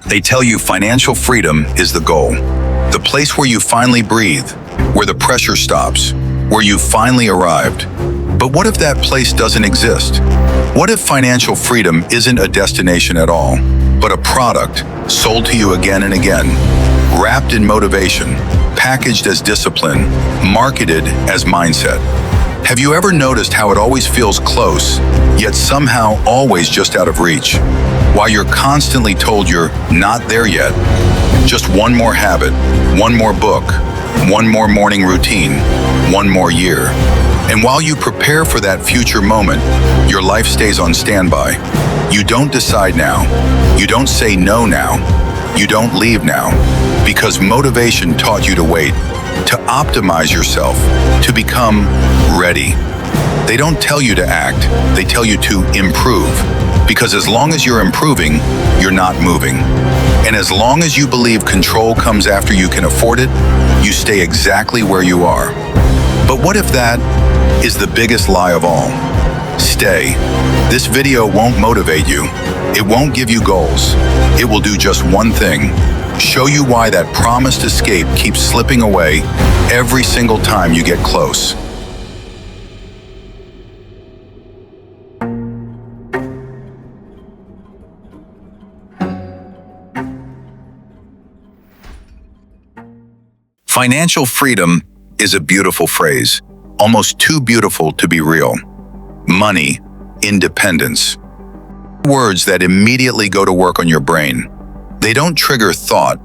They tell you financial freedom is the goal, the place where you finally breathe, where the pressure stops, where you finally arrived. But what if that place doesn't exist? What if financial freedom isn't a destination at all, but a product sold to you again and again, wrapped in motivation, packaged as discipline, marketed as mindset? Have you ever noticed how it always feels close, yet somehow always just out of reach? While you're constantly told you're not there yet, just one more habit, one more book, one more morning routine, one more year. And while you prepare for that future moment, your life stays on standby. You don't decide now. You don't say no now. You don't leave now. Because motivation taught you to wait, to optimize yourself, to become ready. They don't tell you to act, they tell you to improve. Because as long as you're improving, you're not moving. And as long as you believe control comes after you can afford it, you stay exactly where you are. But what if that is the biggest lie of all? Stay. This video won't motivate you. It won't give you goals. It will do just one thing: show you why that promised escape keeps slipping away every single time you get close. Financial freedom is a beautiful phrase, almost too beautiful to be real. Money, independence. Words that immediately go to work on your brain. They don't trigger thought,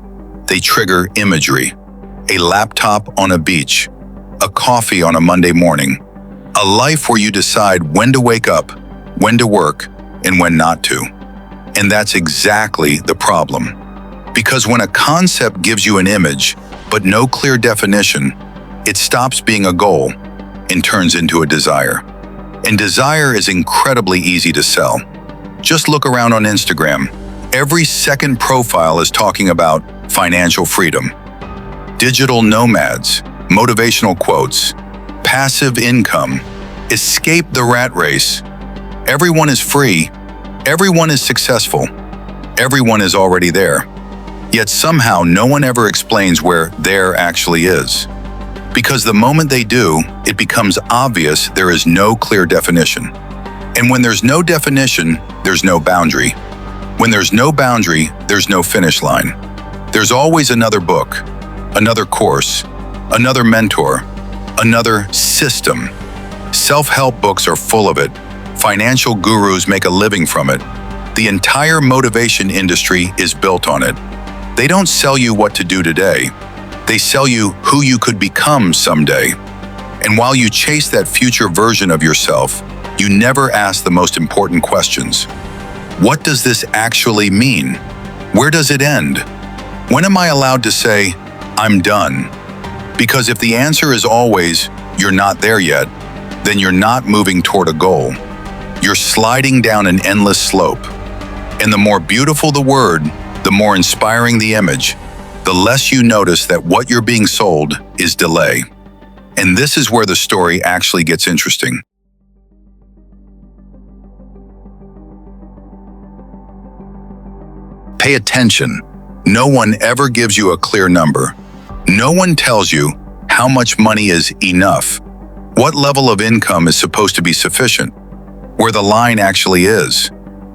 they trigger imagery. A laptop on a beach, a coffee on a Monday morning, a life where you decide when to wake up, when to work, and when not to. And that's exactly the problem. Because when a concept gives you an image, but no clear definition, it stops being a goal and turns into a desire. And desire is incredibly easy to sell. Just look around on Instagram. Every second profile is talking about financial freedom. Digital nomads, motivational quotes, passive income, escape the rat race. Everyone is free. Everyone is successful. Everyone is already there. Yet somehow no one ever explains where there actually is. Because the moment they do, it becomes obvious there is no clear definition. And when there's no definition, there's no boundary. When there's no boundary, there's no finish line. There's always another book, another course, another mentor, another system. Self-help books are full of it. Financial gurus make a living from it. The entire motivation industry is built on it. They don't sell you what to do today. They sell you who you could become someday. And while you chase that future version of yourself, you never ask the most important questions. What does this actually mean? Where does it end? When am I allowed to say, I'm done? Because if the answer is always, you're not there yet, then you're not moving toward a goal. You're sliding down an endless slope. And the more beautiful the word, the more inspiring the image, the less you notice that what you're being sold is delay. And this is where the story actually gets interesting. Pay attention. No one ever gives you a clear number. No one tells you how much money is enough, what level of income is supposed to be sufficient, where the line actually is.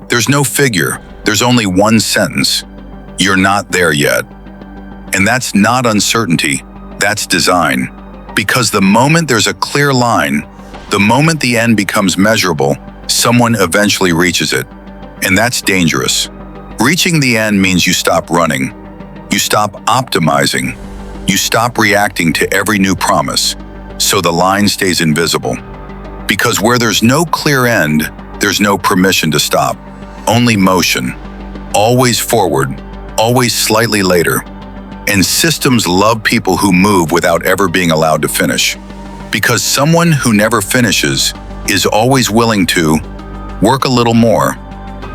There's no figure, there's only one sentence. You're not there yet. And that's not uncertainty, that's design. Because the moment there's a clear line, the moment the end becomes measurable, someone eventually reaches it. And that's dangerous. Reaching the end means you stop running. You stop optimizing. You stop reacting to every new promise. So the line stays invisible. Because where there's no clear end, there's no permission to stop. Only motion. Always forward. Always slightly later. And systems love people who move without ever being allowed to finish. Because someone who never finishes is always willing to work a little more,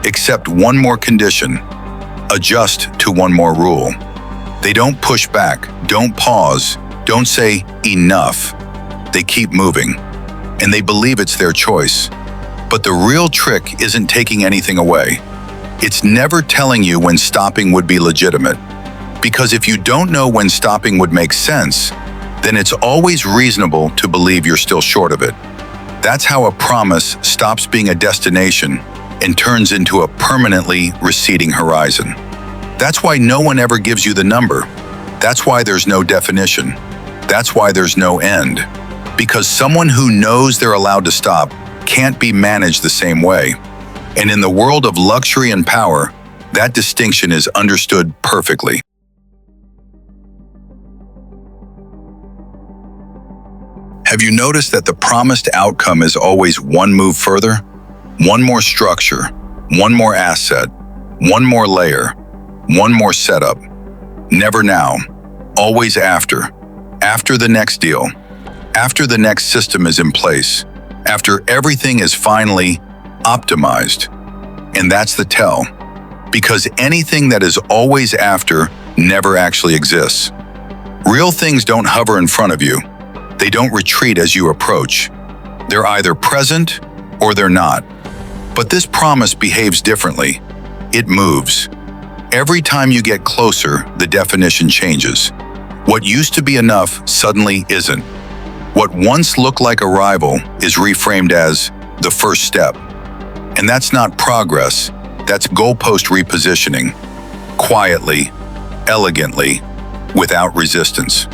accept one more condition, adjust to one more rule. They don't push back, don't pause, don't say enough. They keep moving, and they believe it's their choice. But the real trick isn't taking anything away. It's never telling you when stopping would be legitimate. Because if you don't know when stopping would make sense, then it's always reasonable to believe you're still short of it. That's how a promise stops being a destination and turns into a permanently receding horizon. That's why no one ever gives you the number. That's why there's no definition. That's why there's no end. Because someone who knows they're allowed to stop can't be managed the same way. And in the world of luxury and power, that distinction is understood perfectly. Have you noticed that the promised outcome is always one move further? One more structure, one more asset, one more layer, one more setup. Never now, always after. After the next deal. After the next system is in place. After everything is finally optimized. And that's the tell. Because anything that is always after never actually exists. Real things don't hover in front of you. They don't retreat as you approach. They're either present or they're not. But this promise behaves differently. It moves. Every time you get closer, the definition changes. What used to be enough suddenly isn't. What once looked like arrival is reframed as the first step. And that's not progress, that's goalpost repositioning. Quietly, elegantly, without resistance.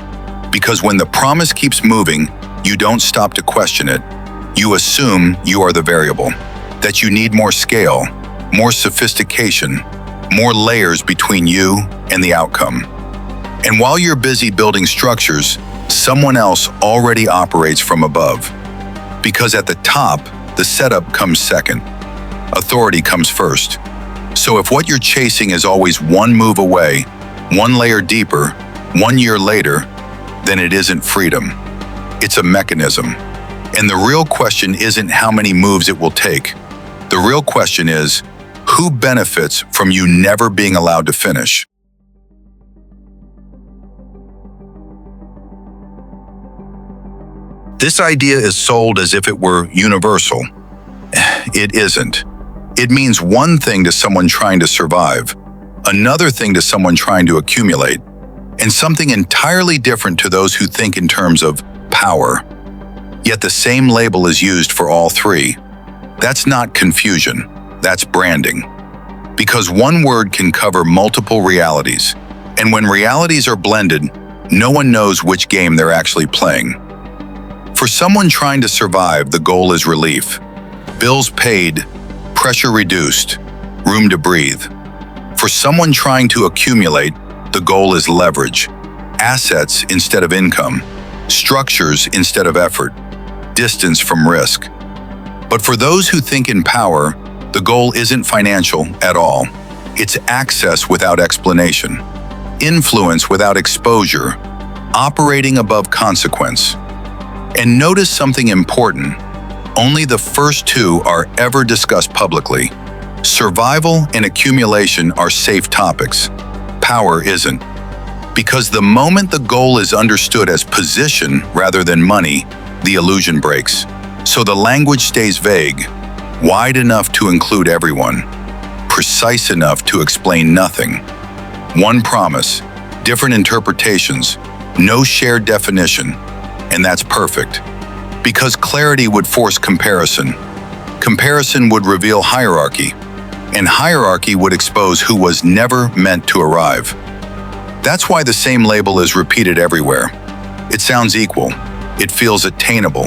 Because when the promise keeps moving, you don't stop to question it. You assume you are the variable, that you need more scale, more sophistication, more layers between you and the outcome. And while you're busy building structures, someone else already operates from above. Because at the top, the setup comes second. Authority comes first. So if what you're chasing is always one move away, one layer deeper, 1 year later, then it isn't freedom. It's a mechanism. And the real question isn't how many moves it will take. The real question is, who benefits from you never being allowed to finish? This idea is sold as if it were universal. It isn't. It means one thing to someone trying to survive, another thing to someone trying to accumulate, and something entirely different to those who think in terms of power. Yet the same label is used for all three. That's not confusion, that's branding. Because one word can cover multiple realities, and when realities are blended, no one knows which game they're actually playing. For someone trying to survive, the goal is relief. Bills paid, pressure reduced, room to breathe. For someone trying to accumulate, the goal is leverage, assets instead of income, structures instead of effort, distance from risk. But for those who think in power, the goal isn't financial at all. It's access without explanation, influence without exposure, operating above consequence. And notice something important. Only the first two are ever discussed publicly. Survival and accumulation are safe topics. Power isn't. Because the moment the goal is understood as position rather than money, the illusion breaks. So the language stays vague, wide enough to include everyone, precise enough to explain nothing. One promise, different interpretations, no shared definition, and that's perfect. Because clarity would force comparison. Comparison would reveal hierarchy, and hierarchy would expose who was never meant to arrive. That's why the same label is repeated everywhere. It sounds equal. It feels attainable.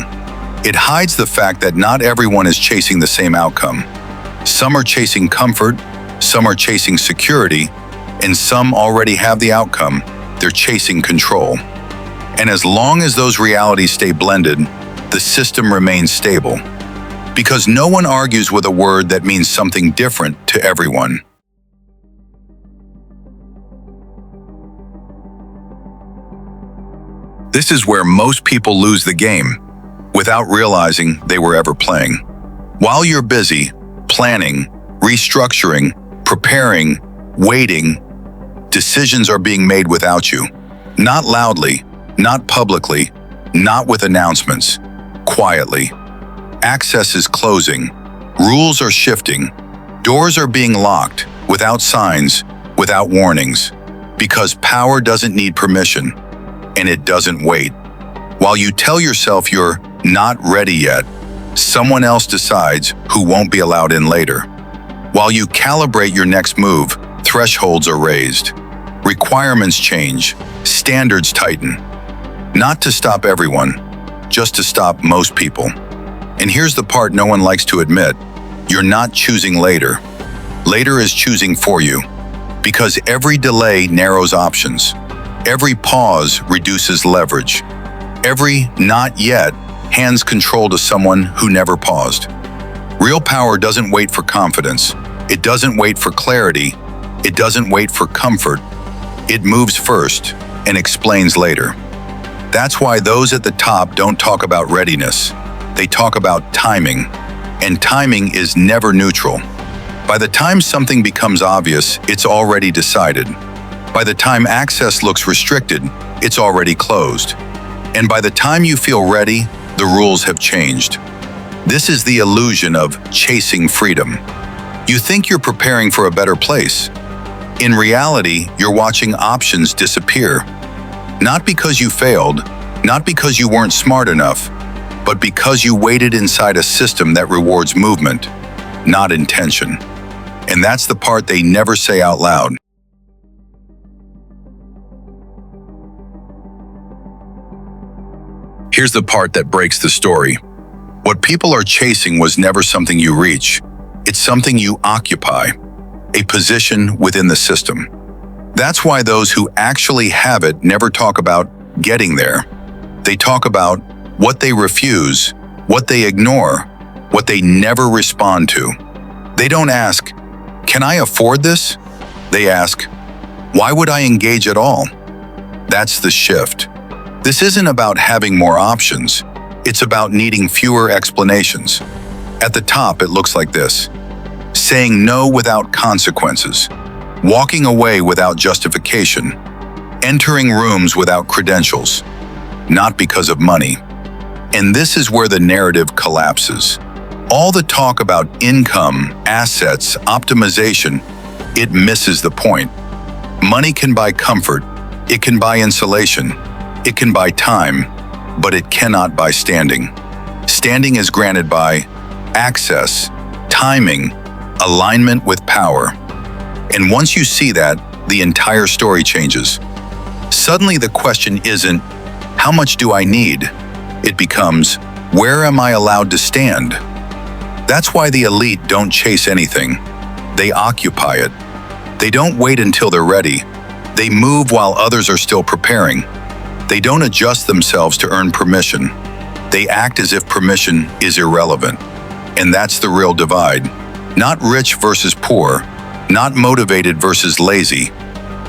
It hides the fact that not everyone is chasing the same outcome. Some are chasing comfort, some are chasing security, and some already have the outcome. They're chasing control. And as long as those realities stay blended, the system remains stable. Because no one argues with a word that means something different to everyone. This is where most people lose the game, without realizing they were ever playing. While you're busy, planning, restructuring, preparing, waiting, decisions are being made without you. Not loudly, not publicly, not with announcements, quietly. Access is closing, rules are shifting, doors are being locked, without signs, without warnings, because power doesn't need permission, and it doesn't wait. While you tell yourself you're not ready yet, someone else decides who won't be allowed in later. While you calibrate your next move, thresholds are raised. Requirements change, standards tighten. Not to stop everyone, just to stop most people. And here's the part no one likes to admit. You're not choosing later. Later is choosing for you. Because every delay narrows options. Every pause reduces leverage. Every not yet hands control to someone who never paused. Real power doesn't wait for confidence. It doesn't wait for clarity. It doesn't wait for comfort. It moves first and explains later. That's why those at the top don't talk about readiness. They talk about timing. And timing is never neutral. By the time something becomes obvious, it's already decided. By the time access looks restricted, it's already closed. And by the time you feel ready, the rules have changed. This is the illusion of chasing freedom. You think you're preparing for a better place. In reality, you're watching options disappear. Not because you failed, not because you weren't smart enough, but because you waited inside a system that rewards movement, not intention. And that's the part they never say out loud. Here's the part that breaks the story. What people are chasing was never something you reach. It's something you occupy, a position within the system. That's why those who actually have it never talk about getting there. They talk about what they refuse, what they ignore, what they never respond to. They don't ask, "Can I afford this?" They ask, "Why would I engage at all?" That's the shift. This isn't about having more options. It's about needing fewer explanations. At the top, it looks like this: saying no without consequences, walking away without justification, entering rooms without credentials, not because of money. And this is where the narrative collapses. All the talk about income, assets, optimization, it misses the point. Money can buy comfort, it can buy insulation, it can buy time, but it cannot buy standing. Standing is granted by access, timing, alignment with power. And once you see that, the entire story changes. Suddenly the question isn't, how much do I need? It becomes, where am I allowed to stand? That's why the elite don't chase anything. They occupy it. They don't wait until they're ready. They move while others are still preparing. They don't adjust themselves to earn permission. They act as if permission is irrelevant. And that's the real divide. Not rich versus poor, not motivated versus lazy,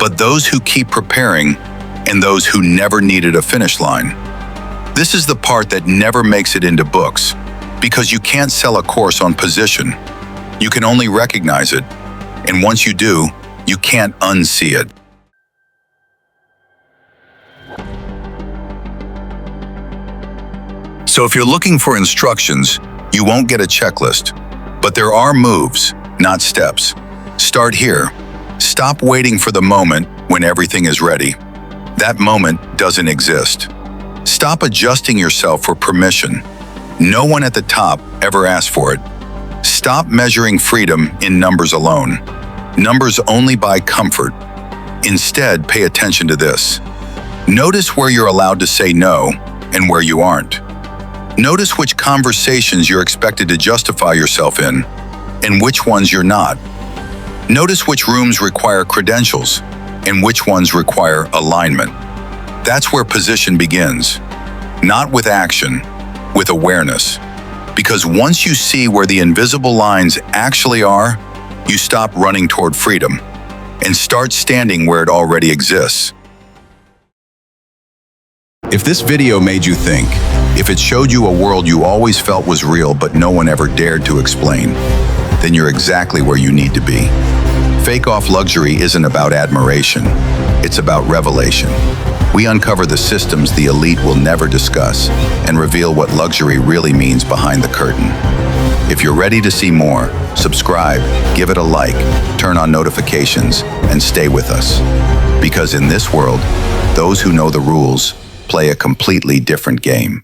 but those who keep preparing and those who never needed a finish line. This is the part that never makes it into books, because you can't sell a course on position. You can only recognize it, and once you do, you can't unsee it. So if you're looking for instructions, you won't get a checklist. But there are moves, not steps. Start here. Stop waiting for the moment when everything is ready. That moment doesn't exist. Stop adjusting yourself for permission. No one at the top ever asked for it. Stop measuring freedom in numbers alone. Numbers only buy comfort. Instead, pay attention to this. Notice where you're allowed to say no and where you aren't. Notice which conversations you're expected to justify yourself in and which ones you're not. Notice which rooms require credentials and which ones require alignment. That's where position begins. Not with action, with awareness. Because once you see where the invisible lines actually are, you stop running toward freedom and start standing where it already exists. If this video made you think, if it showed you a world you always felt was real but no one ever dared to explain, then you're exactly where you need to be. Fake-off luxury isn't about admiration, it's about revelation. We uncover the systems the elite will never discuss and reveal what luxury really means behind the curtain. If you're ready to see more, subscribe, give it a like, turn on notifications, and stay with us. Because in this world, those who know the rules play a completely different game.